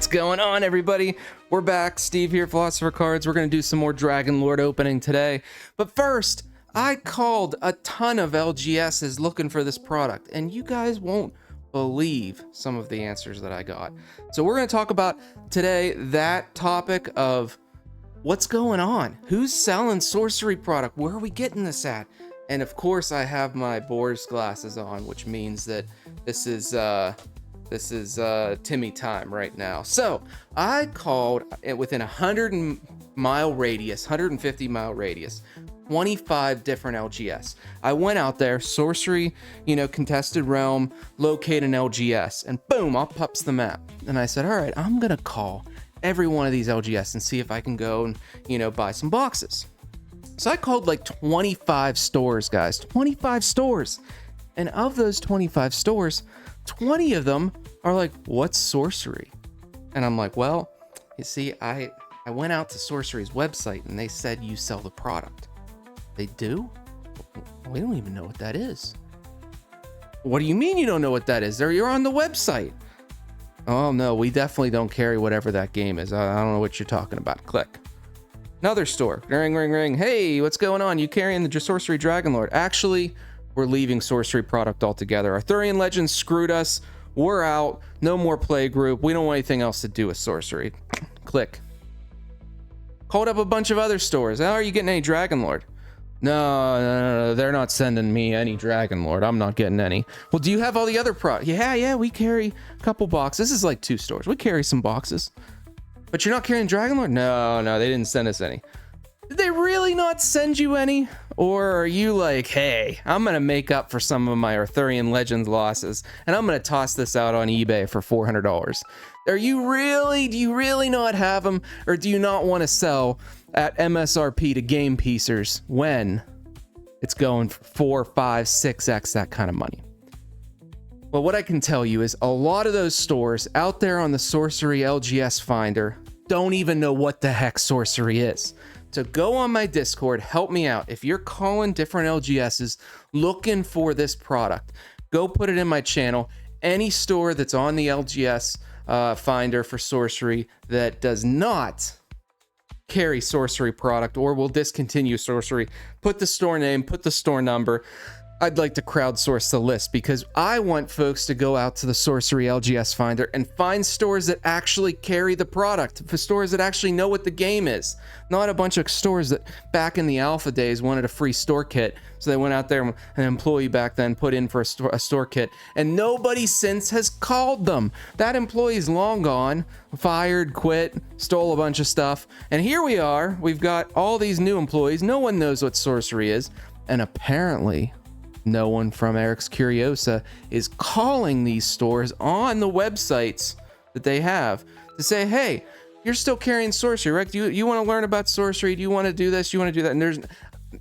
What's going on, everybody? We're back. Steve here, Philosopher Cards. We're going to do some more Dragonlord opening today. But first, I called a ton of LGSs looking for this product, and you guys won't believe some of the answers that I got. So we're going to talk about today that topic of what's going on. Who's selling sorcery product? Where are we getting this at? And of course, I have my Bohr's glasses on, which means that this is Timmy time right now. So I called within 150-mile radius, 25 different LGS. I went out there, sorcery, contested realm, locate an LGS, and boom, up pops the map. And I said, all right, I'm gonna call every one of these LGS and see if I can go and buy some boxes. So I called like 25 stores, guys, 25 stores. And of those 25 stores, 20 of them are like, what's sorcery? And I'm like, well, you see, I went out to Sorcery's website and they said you sell the product. They do? We don't even know what that is. What do you mean you don't know what that is? You're on the website. Oh no, we definitely don't carry whatever that game is. I don't know what you're talking about. Click. Another store. Ring, ring, ring. Hey, what's going on? You carrying the Sorcery Dragonlord? Actually, we're leaving sorcery product altogether. Arthurian Legends screwed us. We're out. No more play group. We don't want anything else to do with sorcery. Click. Called up a bunch of other stores. How are you getting any Dragonlord? No, they're not sending me any Dragonlord. I'm not getting any. Well, do you have all the other products? Yeah, we carry a couple boxes. This is like 2 stores. We carry some boxes. But you're not carrying Dragonlord? No, they didn't send us any. Did they really not send you any? Or are you like, hey, I'm going to make up for some of my Arthurian Legends losses, and I'm going to toss this out on eBay for $400? Do you really not have them? Or do you not want to sell at MSRP to game piecers when it's going for 4, 5, 6x that kind of money? Well, what I can tell you is a lot of those stores out there on the Sorcery LGS Finder don't even know what the heck sorcery is. So go on my Discord, help me out. If you're calling different LGSs looking for this product, go put it in my channel. Any store that's on the LGS Finder for sorcery that does not carry sorcery product or will discontinue sorcery, put the store name, put the store number. I'd like to crowdsource the list because I want folks to go out to the Sorcery LGS Finder and find stores that actually carry the product, for stores that actually know what the game is, not a bunch of stores that back in the alpha days wanted a free store kit. So they went out there, an employee back then put in for a store kit, and nobody since has called them. That employee's long gone, fired, quit, stole a bunch of stuff. And here we are, we've got all these new employees. No one knows what sorcery is. And apparently, no one from Eric's Curiosa is calling these stores on the websites that they have to say, hey, you're still carrying sorcery, right? Do you want to learn about sorcery? Do you want to do this? You want to do that? And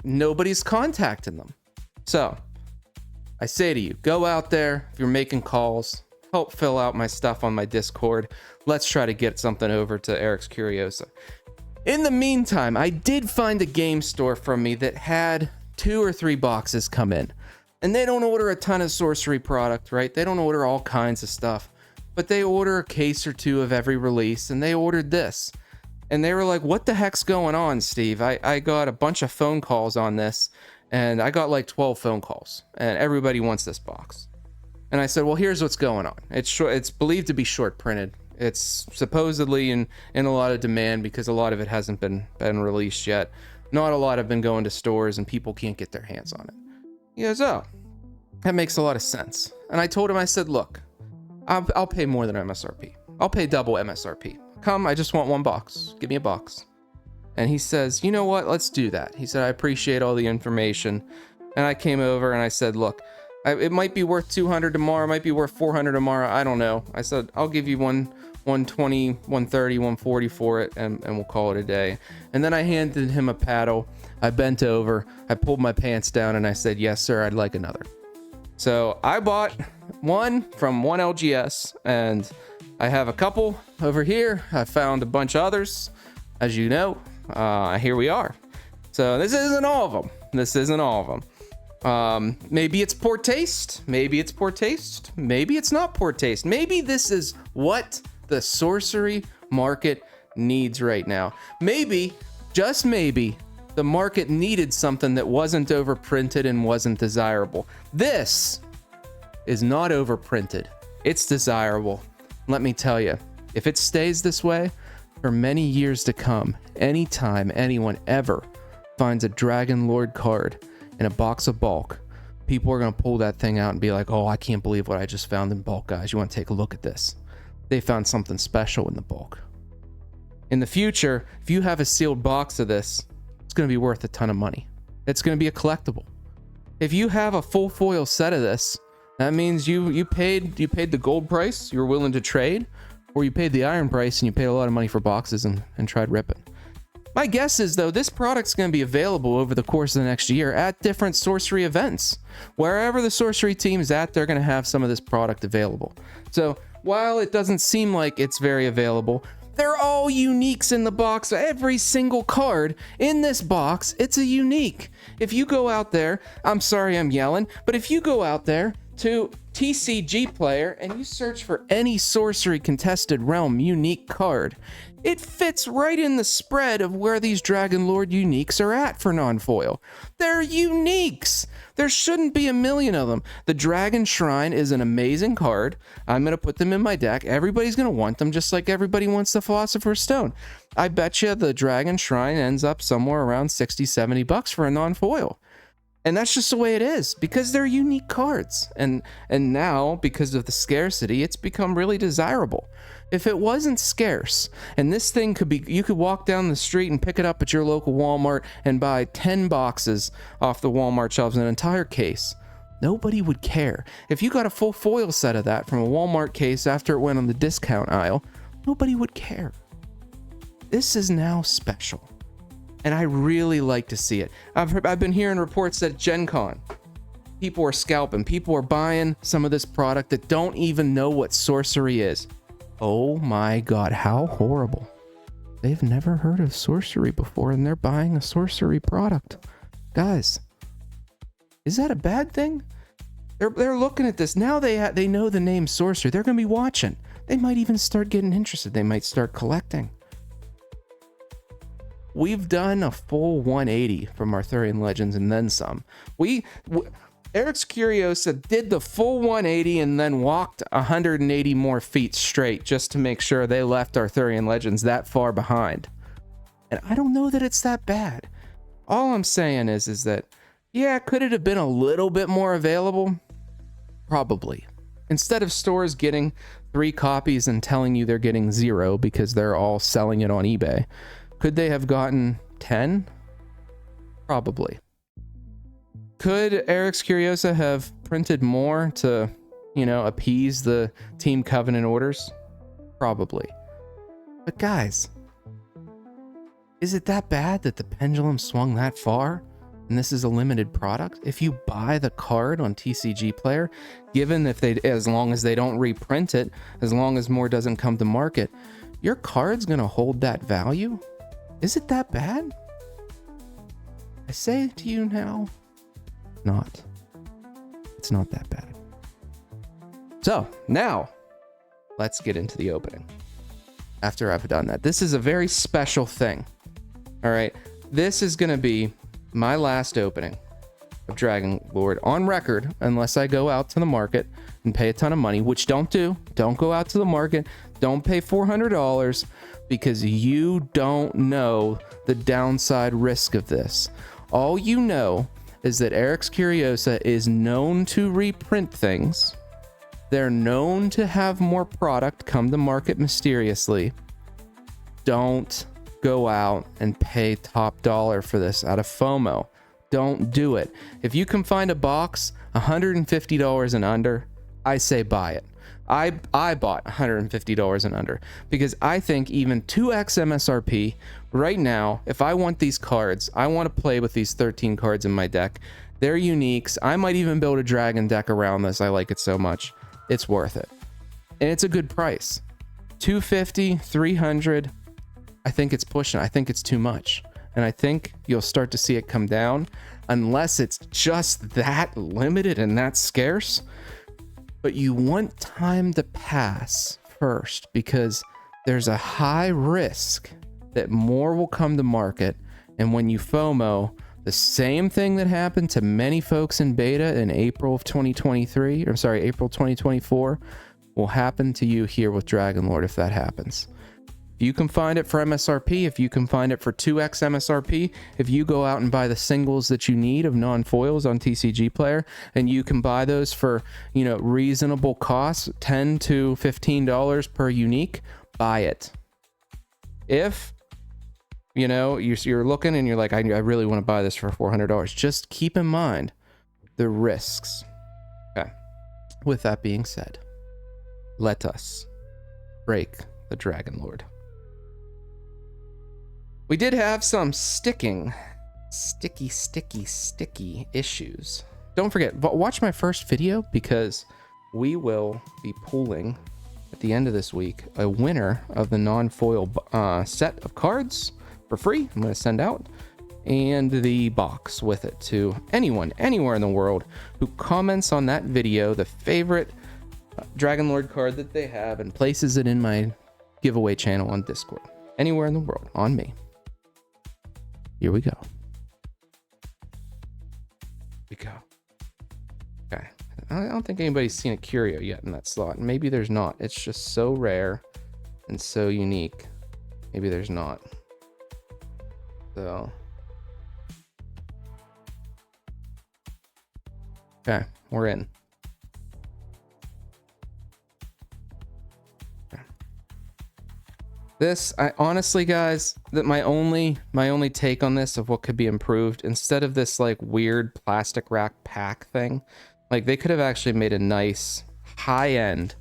nobody's contacting them. So I say to you, go out there. If you're making calls, help fill out my stuff on my Discord. Let's try to get something over to Eric's Curiosa. In the meantime, I did find a game store from me that had 2 or 3 boxes come in. And they don't order a ton of sorcery product, right? They don't order all kinds of stuff, but they order a case or 2 of every release, and they ordered this. And they were like, what the heck's going on, Steve? I got a bunch of phone calls on this, and I got like 12 phone calls, and everybody wants this box. And I said, well, here's what's going on. It's believed to be short printed. It's supposedly in a lot of demand because a lot of it hasn't been released yet. Not a lot have been going to stores, and people can't get their hands on it. He goes, oh, that makes a lot of sense. And I told him, I said, look, I'll pay more than MSRP. I'll pay double MSRP. Come, I just want 1 box. Give me a box. And he says, you know what? Let's do that. He said, I appreciate all the information. And I came over and I said, look, it might be worth 200 tomorrow. It might be worth 400 tomorrow. I don't know. I said, I'll give you 120, 130, 140 for it, and we'll call it a day. And then I handed him a paddle. I bent over, I pulled my pants down, and I said, yes, sir, I'd like another. So I bought one from one LGS, and I have a couple over here. I found a bunch of others, as you know. Here we are. So this isn't all of them. Maybe it's poor taste. Maybe it's poor taste. Maybe it's not poor taste. Maybe this is what the sorcery market needs right now. Maybe, just maybe, the market needed something that wasn't overprinted and wasn't desirable. This is not overprinted. It's desirable. Let me tell you, if it stays this way for many years to come, anytime anyone ever finds a Dragonlord card in a box of bulk, people are going to pull that thing out and be like, oh, I can't believe what I just found in bulk, guys. You want to take a look at this? They found something special in the bulk. In the future, if you have a sealed box of this, it's going to be worth a ton of money. It's going to be a collectible. If you have a full foil set of this, that means you paid the gold price, you were willing to trade, or you paid the iron price and you paid a lot of money for boxes and tried ripping. My guess is, though, this product's going to be available over the course of the next year at different sorcery events. Wherever the sorcery team is at, they're going to have some of this product available. So while it doesn't seem like it's very available, they're all uniques in the box. Every single card in this box, it's a unique. If you go out there, I'm sorry I'm yelling, but if you go out there to TCG Player and you search for any sorcery contested realm unique card, it fits right in the spread of where these Dragonlord uniques are at for non-foil. They're uniques. There shouldn't be a million of them. The Dragon Shrine is an amazing card. I'm going to put them in my deck. Everybody's going to want them just like everybody wants the Philosopher's Stone. I bet you the Dragon Shrine ends up somewhere around $60-$70 for a non-foil. And that's just the way it is because they're unique cards. And now, because of the scarcity, it's become really desirable. If it wasn't scarce, and this thing could be, you could walk down the street and pick it up at your local Walmart and buy 10 boxes off the Walmart shelves, an entire case, nobody would care. If you got a full foil set of that from a Walmart case after it went on the discount aisle, nobody would care. This is now special. And I really like to see it. I've been hearing reports that Gen Con, people are scalping. People are buying some of this product that don't even know what sorcery is. Oh my God, how horrible. They've never heard of sorcery before and they're buying a sorcery product. Guys, is that a bad thing? They're looking at this. Now they know the name sorcery. They're going to be watching. They might even start getting interested. They might start collecting. We've done a full 180 from Arthurian Legends and then some. Eric's Curiosa did the full 180 and then walked 180 more feet straight just to make sure they left Arthurian Legends that far behind. And I don't know that it's that bad. All I'm saying is that, yeah, could it have been a little bit more available? Probably. Instead of stores getting 3 copies and telling you they're getting 0 because they're all selling it on eBay, could they have gotten 10? Probably. Could Eric's Curiosa have printed more to, appease the Team Covenant orders? Probably. But guys, is it that bad that the pendulum swung that far? And this is a limited product? If you buy the card on TCG Player, given as long as they don't reprint it, as long as more doesn't come to market, your card's gonna hold that value? Is it that bad? I say to you now, it's not that bad. So now let's get into the opening. After I've done that, this is a very special thing. All right, this is going to be my last opening of Dragonlord on record, unless I go out to the market and pay a ton of money, which don't go out to the market. Don't pay $400 because you don't know the downside risk of this. All you know is that Eric's Curiosa is known to reprint things. They're known to have more product come to market mysteriously. Don't go out and pay top dollar for this out of FOMO. Don't do it. If you can find a box $150 and under, I say buy it. I bought $150 and under because I think even 2x MSRP right now, if I want these cards, I want to play with these 13 cards in my deck. They're uniques. I might even build a dragon deck around this. I like it so much. It's worth it. And it's a good price. $250, $300. I think it's pushing. I think it's too much. And I think you'll start to see it come down unless it's just that limited and that scarce. But you want time to pass first because there's a high risk that more will come to market. And when you FOMO, the same thing that happened to many folks in beta in April of 2023, or sorry, April 2024, will happen to you here with Dragonlord if that happens. If you can find it for MSRP, if you can find it for 2x MSRP, if you go out and buy the singles that you need of non-foils on TCG Player, and you can buy those for, you know, reasonable costs, $10 to $15 per unique, buy it. If, you know, you're looking and you're like, I really want to buy this for $400, just keep in mind the risks. Okay. With that being said, let us break the Dragonlord. We did have some sticky issues. Don't forget, watch my first video because we will be pulling at the end of this week a winner of the non-foil set of cards for free. I'm going to send out, and the box with it to anyone, anywhere in the world who comments on that video, the favorite Dragonlord card that they have, and places it in my giveaway channel on Discord. Anywhere in the world, on me. Here we go. Okay. I don't think anybody's seen a curio yet in that slot. Maybe there's not. It's just so rare and so unique. Maybe there's not. So. Okay, we're in. This, I honestly, guys, that my only take on this of what could be improved, instead of this like weird plastic wrap pack thing, like they could have actually made a nice high-end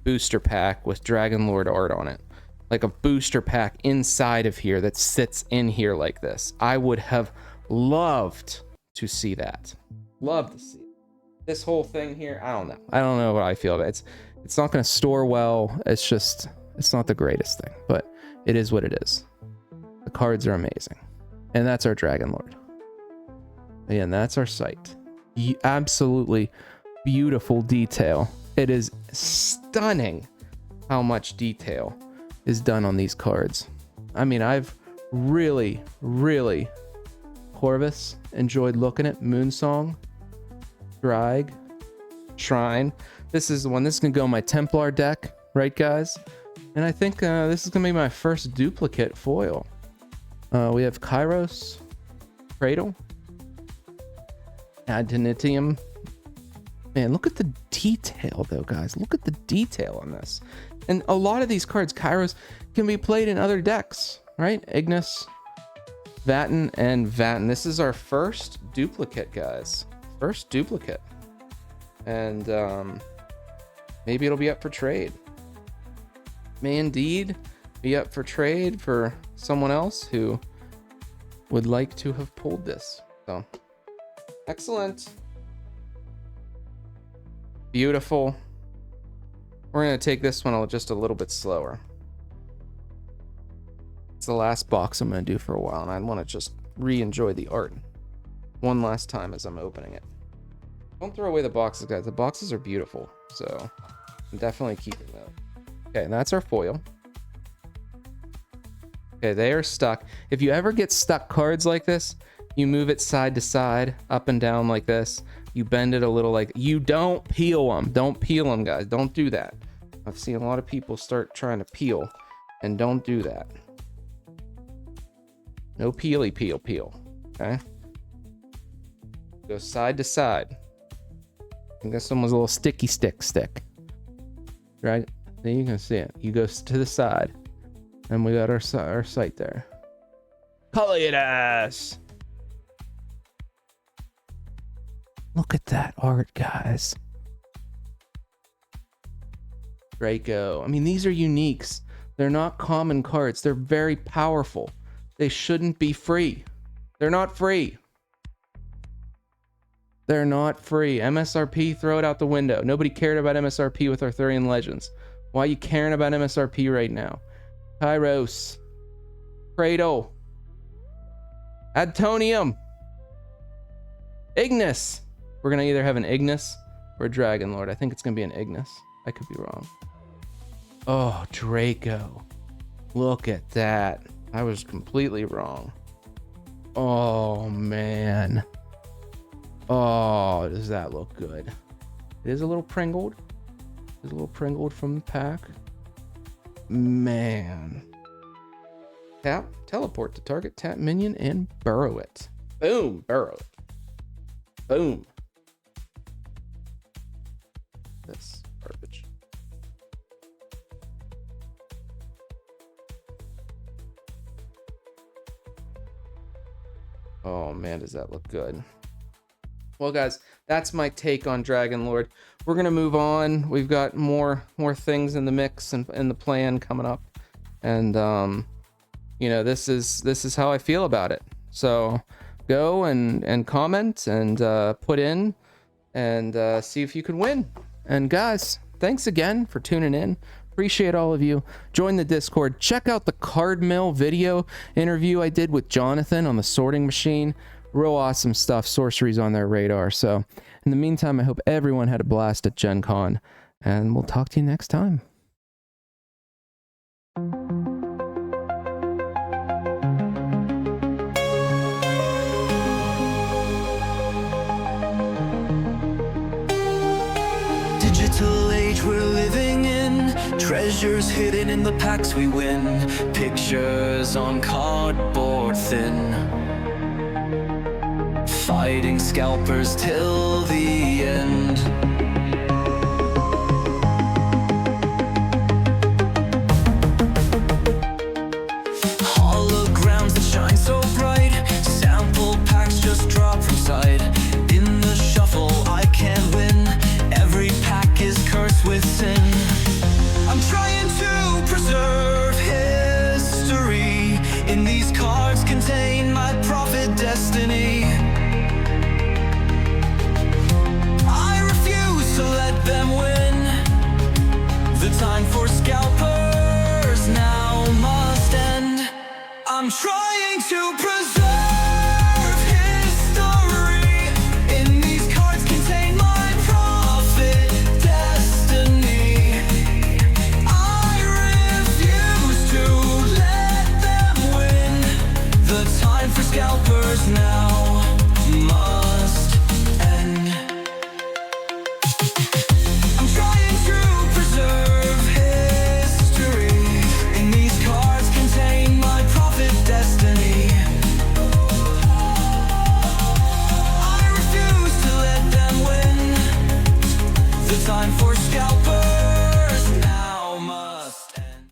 booster pack with Dragonlord art on it. Like a booster pack inside of here that sits in here like this. I would have loved to see that. Love to see it. This whole thing here, I don't know. I don't know what I feel about it. It's not going to store well. It's just, it's not the greatest thing, but it is what it is. The cards are amazing. And that's our Dragonlord. And that's our site. Absolutely beautiful detail. It is stunning how much detail is done on these cards. I mean, I've really Corvus enjoyed looking at Moonsong, Drag, Shrine. This is the one. This is gonna go in my Templar deck, right, guys? And I think this is gonna be my first duplicate foil. We have Kairos, Cradle, Adonitium. Man, look at the detail though, guys. Look at the detail on this. And a lot of these cards, Kairos, can be played in other decks, right? Ignis, Vatten, and Vatten. This is our first duplicate, guys. First duplicate. And maybe it'll be up for trade. May indeed be up for trade for someone else who would like to have pulled this. So, excellent. Beautiful. We're going to take this one just a little bit slower. It's the last box I'm going to do for a while, and I want to just re-enjoy the art one last time as I'm opening it. Don't throw away the boxes, guys. The boxes are beautiful, so I'm definitely keeping them. Okay, and that's our foil. Okay, they are stuck. If you ever get stuck cards like this, you move it side to side, up and down like this. You bend it a little, like, you don't peel them. Don't peel them, guys. Don't do that. I've seen a lot of people start trying to peel, and don't do that. No peely peel, okay? Go side to side. I think this one was a little sticky stick. Right? Then you can see it. You go to the side, and we got our sight there. Color it ass. Look at that art, guys. Draco. I mean, these are uniques. They're not common cards. They're very powerful. They shouldn't be free. They're not free. They're not free. MSRP, throw it out the window. Nobody cared about MSRP with Arthurian Legends. Why are you caring about MSRP right now? Kairos. Cradle. Adtonium. Ignis. We're going to either have an Ignis or a Dragonlord. I think it's going to be an Ignis. I could be wrong. Oh, Draco. Look at that. I was completely wrong. Oh, man. Oh, does that look good? It is a little pringled. It's a little pringled from the pack. Man. Tap, teleport to target, tap minion, and burrow it. Boom, burrow it. Boom. That's garbage. Oh man, does that look good? Well, guys, that's my take on Dragonlord. We're gonna move on. We've got more things in the mix and in the plan coming up, and you know, this is how I feel about it. So go and comment and put in and see if you can win. And guys, thanks again for tuning in. Appreciate all of you. Join the Discord. Check out the card mill video interview I did with Jonathan on the sorting machine. Real awesome stuff. Sorcery's on their radar. So in the meantime, I hope everyone had a blast at Gen Con, and we'll talk to you next time. Digital age we're living in, treasures hidden in the packs we win, pictures on cardboard thin, fighting scalpers till the end. Holograms that shine so bright, sample packs just drop from sight. In the shuffle I can't win, every pack is cursed with sin. I'm trying to preserve history, in these cards contain my prophet destiny. I refuse to let them win, the time for scalpers now must end. I'm trying to preserve history, in these cards contain my prophet destiny. I refuse to let them win, the time for scalpers now must end. I'm trying to preserve history, in these cards contain my prophet destiny. I refuse to let them win, the time for scalpers